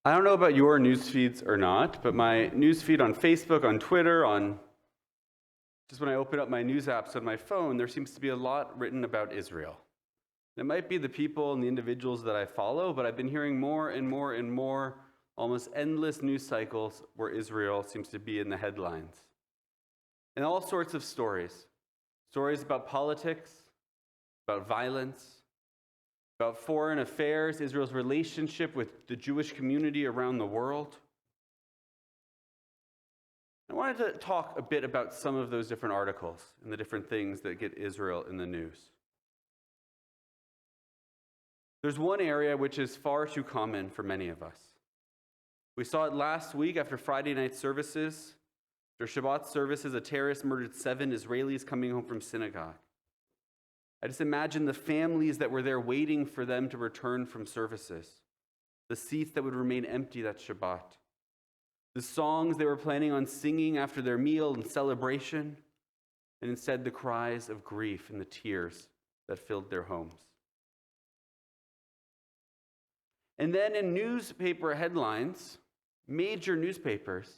I don't know about your news feeds or not, but my news feed on Facebook, on Twitter, just when I open up my news apps on my phone, there seems to be a lot written about Israel. It might be the people and the individuals that I follow, but I've been hearing more and more and more almost endless news cycles where Israel seems to be in the headlines. And all sorts of stories. Stories about politics, about violence, about foreign affairs, Israel's relationship with the Jewish community around the world. I wanted to talk a bit about some of those different articles and the different things that get Israel in the news. There's one area which is far too common for many of us. We saw it last week after Friday night services. After Shabbat services, a terrorist murdered 7 Israelis coming home from synagogue. I just imagine the families that were there waiting for them to return from services, the seats that would remain empty that Shabbat, the songs they were planning on singing after their meal and celebration, and instead the cries of grief and the tears that filled their homes. And then in newspaper headlines, major newspapers,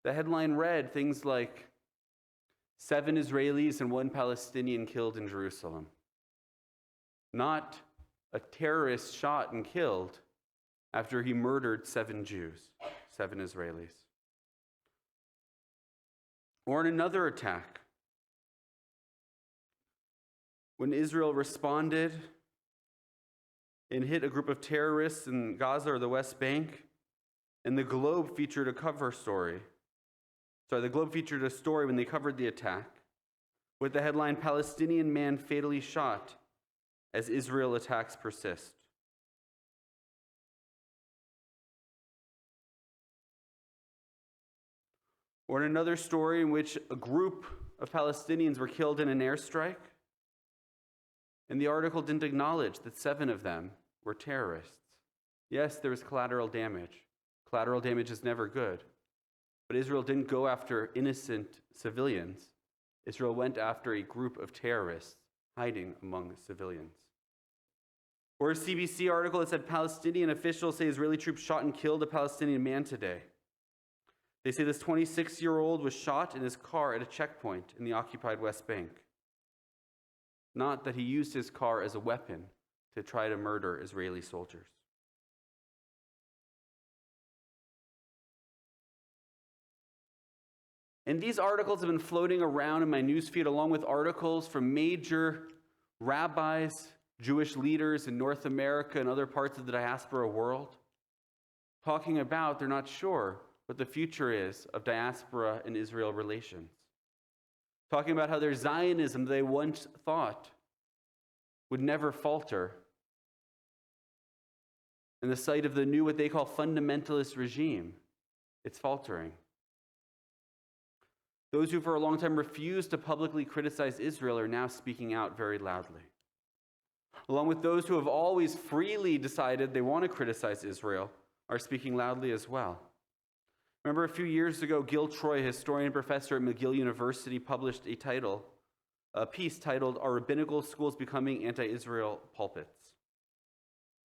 the headline read things like, 7 Israelis and 1 Palestinian killed in Jerusalem. Not a terrorist shot and killed after he murdered 7 Jews, 7 Israelis. Or in another attack, when Israel responded and hit a group of terrorists in Gaza or the West Bank, and the Globe featured a cover story. The Globe featured a story when they covered the attack with the headline, Palestinian man fatally shot as Israel attacks persist. Or in another story in which a group of Palestinians were killed in an airstrike, and the article didn't acknowledge that 7 of them were terrorists. Yes, there was collateral damage. Collateral damage is never good. But Israel didn't go after innocent civilians. Israel went after a group of terrorists hiding among civilians. Or a CBC article that said Palestinian officials say Israeli troops shot and killed a Palestinian man today. They say this 26-year-old was shot in his car at a checkpoint in the occupied West Bank. Not that he used his car as a weapon to try to murder Israeli soldiers. And these articles have been floating around in my newsfeed along with articles from major rabbis, Jewish leaders in North America and other parts of the diaspora world, talking about they're not sure what the future is of diaspora and Israel relations. Talking about how their Zionism they once thought would never falter in the sight of the new, what they call fundamentalist regime. It's faltering. Those who for a long time refused to publicly criticize Israel are now speaking out very loudly. Along with those who have always freely decided they want to criticize Israel are speaking loudly as well. Remember a few years ago, Gil Troy, historian and professor at McGill University, published a piece titled, Are Rabbinical Schools Becoming Anti-Israel Pulpits?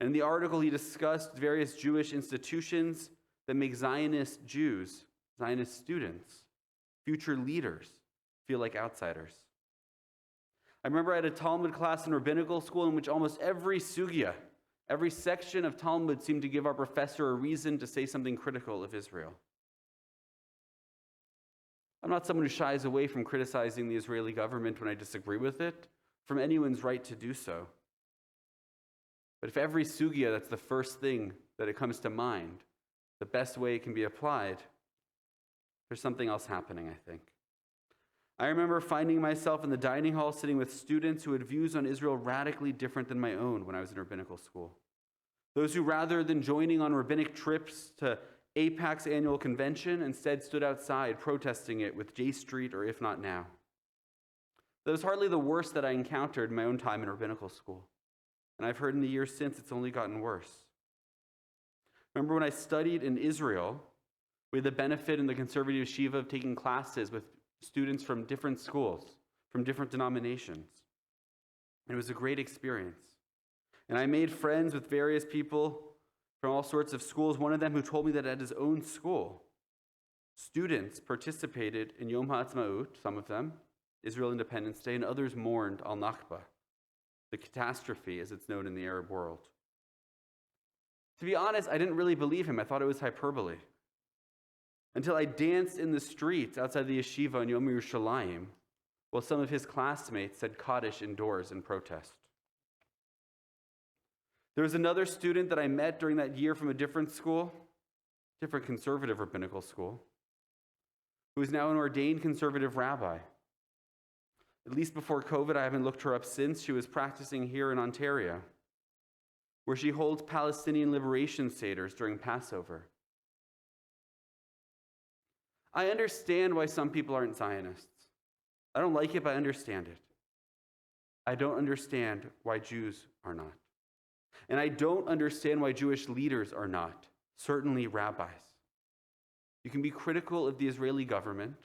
And in the article, he discussed various Jewish institutions that make Zionist Jews, Zionist students, future leaders feel like outsiders. I remember I had a Talmud class in rabbinical school in which almost every sugya, every section of Talmud seemed to give our professor a reason to say something critical of Israel. I'm not someone who shies away from criticizing the Israeli government when I disagree with it, from anyone's right to do so. But if every sugya, that's the first thing that it comes to mind, the best way it can be applied, there's something else happening, I think. I remember finding myself in the dining hall sitting with students who had views on Israel radically different than my own when I was in rabbinical school. Those who, rather than joining on rabbinic trips to AIPAC's annual convention, instead stood outside protesting it with J Street or If Not Now. That was hardly the worst that I encountered in my own time in rabbinical school. And I've heard in the years since it's only gotten worse. Remember when I studied in Israel, we had the benefit in the conservative yeshiva of taking classes with students from different schools, from different denominations. And it was a great experience. And I made friends with various people from all sorts of schools. One of them who told me that at his own school, students participated in Yom HaAtzmaut, some of them, Israel Independence Day, and others mourned al-Nakba, the catastrophe as it's known in the Arab world. To be honest, I didn't really believe him. I thought it was hyperbole. Until I danced in the streets outside the yeshiva in Yom Yerushalayim, while some of his classmates said Kaddish indoors in protest. There was another student that I met during that year from a different school, different conservative rabbinical school, who is now an ordained conservative rabbi. At least before COVID, I haven't looked her up since. She was practicing here in Ontario, where she holds Palestinian liberation seders during Passover. I understand why some people aren't Zionists. I don't like it, but I understand it. I don't understand why Jews are not. And I don't understand why Jewish leaders are not, certainly rabbis. You can be critical of the Israeli government.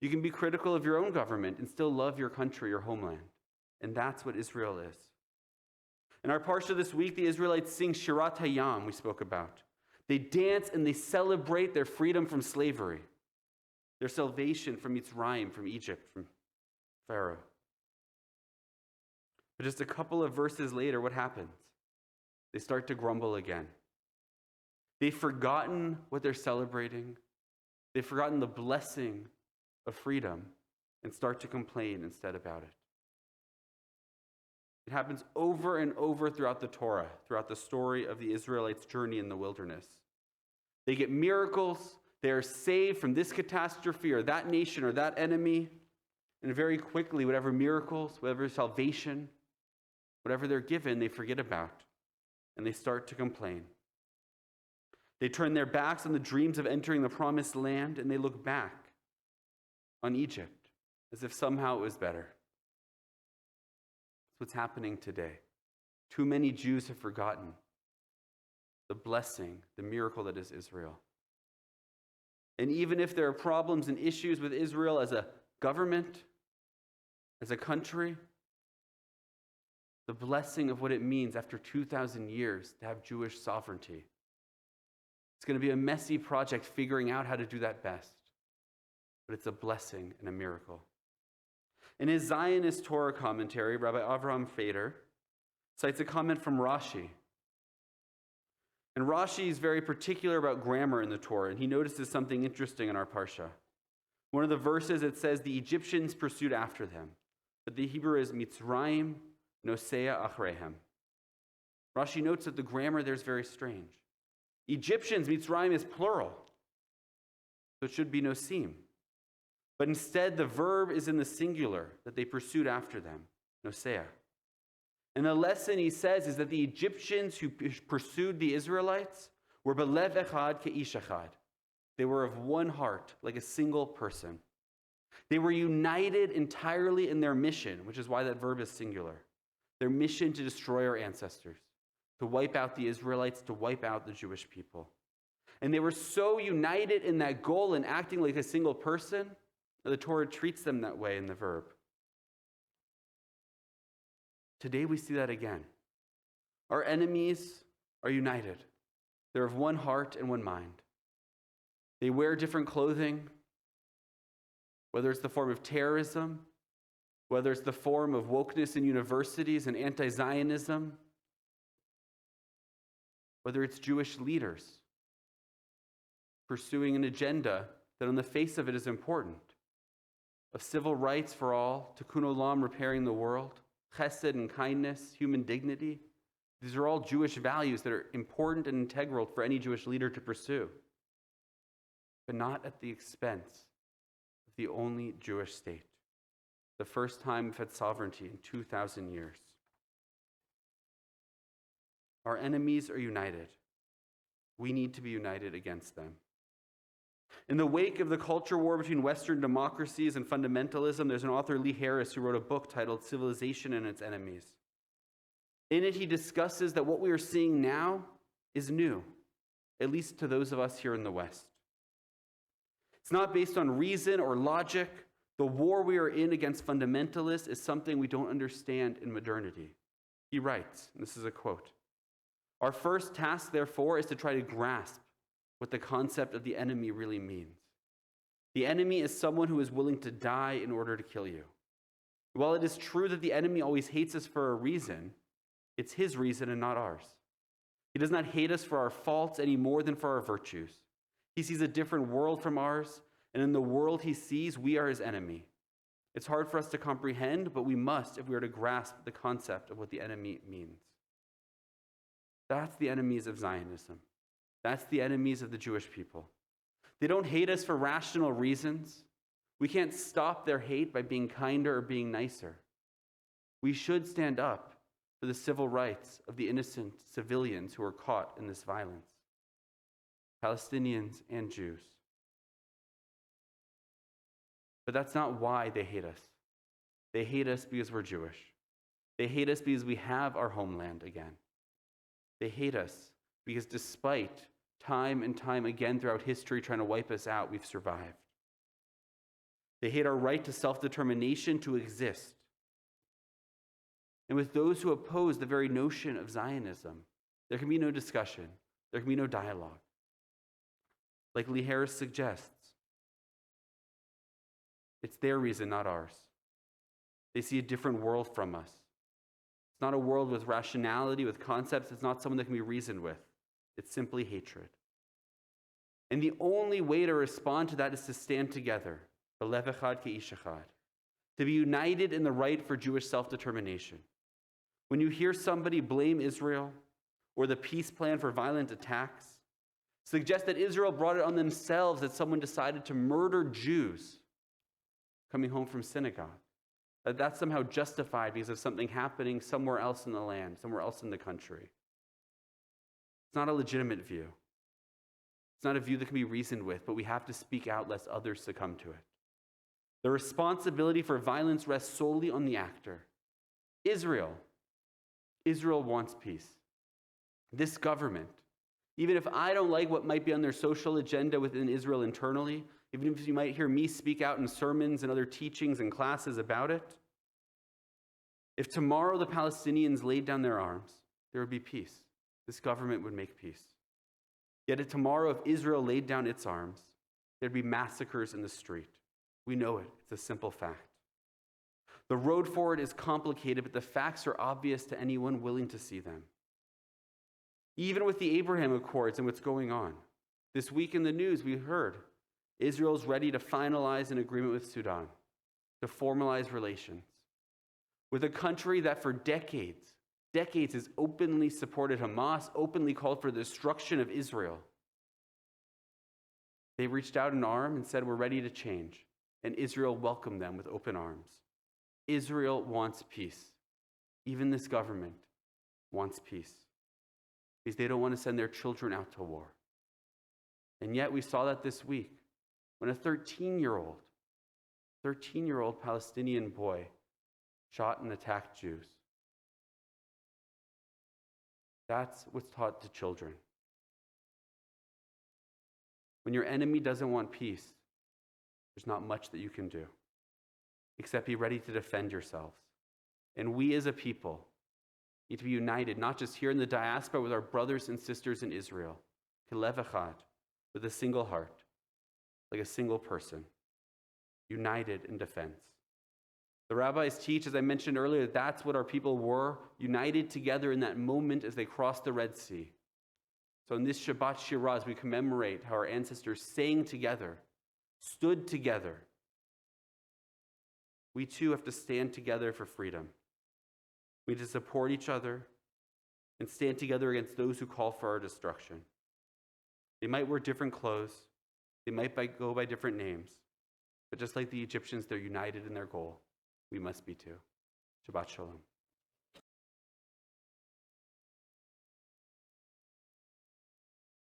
You can be critical of your own government and still love your country, your homeland. And that's what Israel is. In our parsha this week, the Israelites sing Shirat Hayam, we spoke about. They dance and they celebrate their freedom from slavery, their salvation from Mitzrayim, from Egypt, from Pharaoh. But just a couple of verses later, what happens? They start to grumble again. They've forgotten what they're celebrating. They've forgotten the blessing of freedom and start to complain instead about it. It happens over and over throughout the Torah, throughout the story of the Israelites' journey in the wilderness. They get miracles. They are saved from this catastrophe or that nation or that enemy. And very quickly, whatever miracles, whatever salvation, whatever they're given, they forget about. And they start to complain. They turn their backs on the dreams of entering the promised land, and they look back on Egypt as if somehow it was better. That's what's happening today. Too many Jews have forgotten the blessing, the miracle that is Israel. And even if there are problems and issues with Israel as a government, as a country, the blessing of what it means after 2,000 years to have Jewish sovereignty. It's going to be a messy project figuring out how to do that best. But it's a blessing and a miracle. In his Zionist Torah commentary, Rabbi Avraham Feder cites a comment from Rashi. And Rashi is very particular about grammar in the Torah, and he notices something interesting in our parsha. One of the verses, it says, the Egyptians pursued after them. But the Hebrew is Mitzrayim nosea achrehem. Rashi notes that the grammar there is very strange. Egyptians, Mitzrayim is plural. So it should be nosim. But instead, the verb is in the singular, that they pursued after them, nosea. And the lesson, he says, is that the Egyptians who pursued the Israelites were belev echad ke'ish echad. They were of one heart, like a single person. They were united entirely in their mission, which is why that verb is singular. Their mission to destroy our ancestors, to wipe out the Israelites, to wipe out the Jewish people. And they were so united in that goal and acting like a single person, that the Torah treats them that way in the verb. Today we see that again. Our enemies are united. They're of one heart and one mind. They wear different clothing, whether it's the form of terrorism, whether it's the form of wokeness in universities and anti-Zionism, whether it's Jewish leaders pursuing an agenda that on the face of it is important, of civil rights for all, tikkun olam, repairing the world, chesed and kindness, human dignity. These are all Jewish values that are important and integral for any Jewish leader to pursue, but not at the expense of the only Jewish state. The first time we've had sovereignty in 2,000 years. Our enemies are united. We need to be united against them. In the wake of the culture war between Western democracies and fundamentalism, there's an author, Lee Harris, who wrote a book titled Civilization and Its Enemies. In it, he discusses that what we are seeing now is new, at least to those of us here in the West. It's not based on reason or logic. The war we are in against fundamentalists is something we don't understand in modernity. He writes, and this is a quote, Our first task, therefore, is to try to grasp what the concept of the enemy really means. The enemy is someone who is willing to die in order to kill you. While it is true that the enemy always hates us for a reason, it's his reason and not ours. He does not hate us for our faults any more than for our virtues. He sees a different world from ours, and in the world he sees, we are his enemy. It's hard for us to comprehend, but we must if we are to grasp the concept of what the enemy means. That's the enemies of Zionism. That's the enemies of the Jewish people. They don't hate us for rational reasons. We can't stop their hate by being kinder or being nicer. We should stand up for the civil rights of the innocent civilians who are caught in this violence, Palestinians and Jews. But that's not why they hate us. They hate us because we're Jewish. They hate us because we have our homeland again. They hate us because despite time and time again throughout history trying to wipe us out, we've survived. They hate our right to self-determination to exist. And with those who oppose the very notion of Zionism, there can be no discussion. There can be no dialogue. Like Lee Harris suggests, it's their reason, not ours. They see a different world from us. It's not a world with rationality, with concepts. It's not someone that can be reasoned with. It's simply hatred. And the only way to respond to that is to stand together, b'lev echad ke'ish echad, to be united in the right for Jewish self-determination. When you hear somebody blame Israel or the peace plan for violent attacks, suggest that Israel brought it on themselves that someone decided to murder Jews coming home from synagogue, that that's somehow justified because of something happening somewhere else in the land, somewhere else in the country. It's not a legitimate view. It's not a view that can be reasoned with, but we have to speak out lest others succumb to it. The responsibility for violence rests solely on the actor. Israel wants peace. This government, even if I don't like what might be on their social agenda within Israel internally, even if you might hear me speak out in sermons and other teachings and classes about it, if tomorrow the Palestinians laid down their arms, there would be peace. This government would make peace. Yet if tomorrow, if Israel laid down its arms, there'd be massacres in the street. We know it. It's a simple fact. The road forward is complicated, but the facts are obvious to anyone willing to see them. Even with the Abraham Accords and what's going on. This week in the news, we heard Israel's ready to finalize an agreement with Sudan, to formalize relations, with a country that for decades has openly supported Hamas, openly called for the destruction of Israel. They reached out an arm and said, we're ready to change. And Israel welcomed them with open arms. Israel wants peace. Even this government wants peace because they don't want to send their children out to war. And yet we saw that this week when a 13-year-old Palestinian boy shot and attacked Jews. That's what's taught to children. When your enemy doesn't want peace, there's not much that you can do except be ready to defend yourselves. And we as a people need to be united, not just here in the diaspora with our brothers and sisters in Israel, b'lev echad, with a single heart, like a single person, united in defense. The rabbis teach, as I mentioned earlier, that that's what our people were, united together in that moment as they crossed the Red Sea. So in this Shabbat Shirah, as we commemorate how our ancestors sang together, stood together, we too have to stand together for freedom. We need to support each other and stand together against those who call for our destruction. They might wear different clothes. They might go by different names. But just like the Egyptians, they're united in their goal. We must be too. Shabbat Shalom.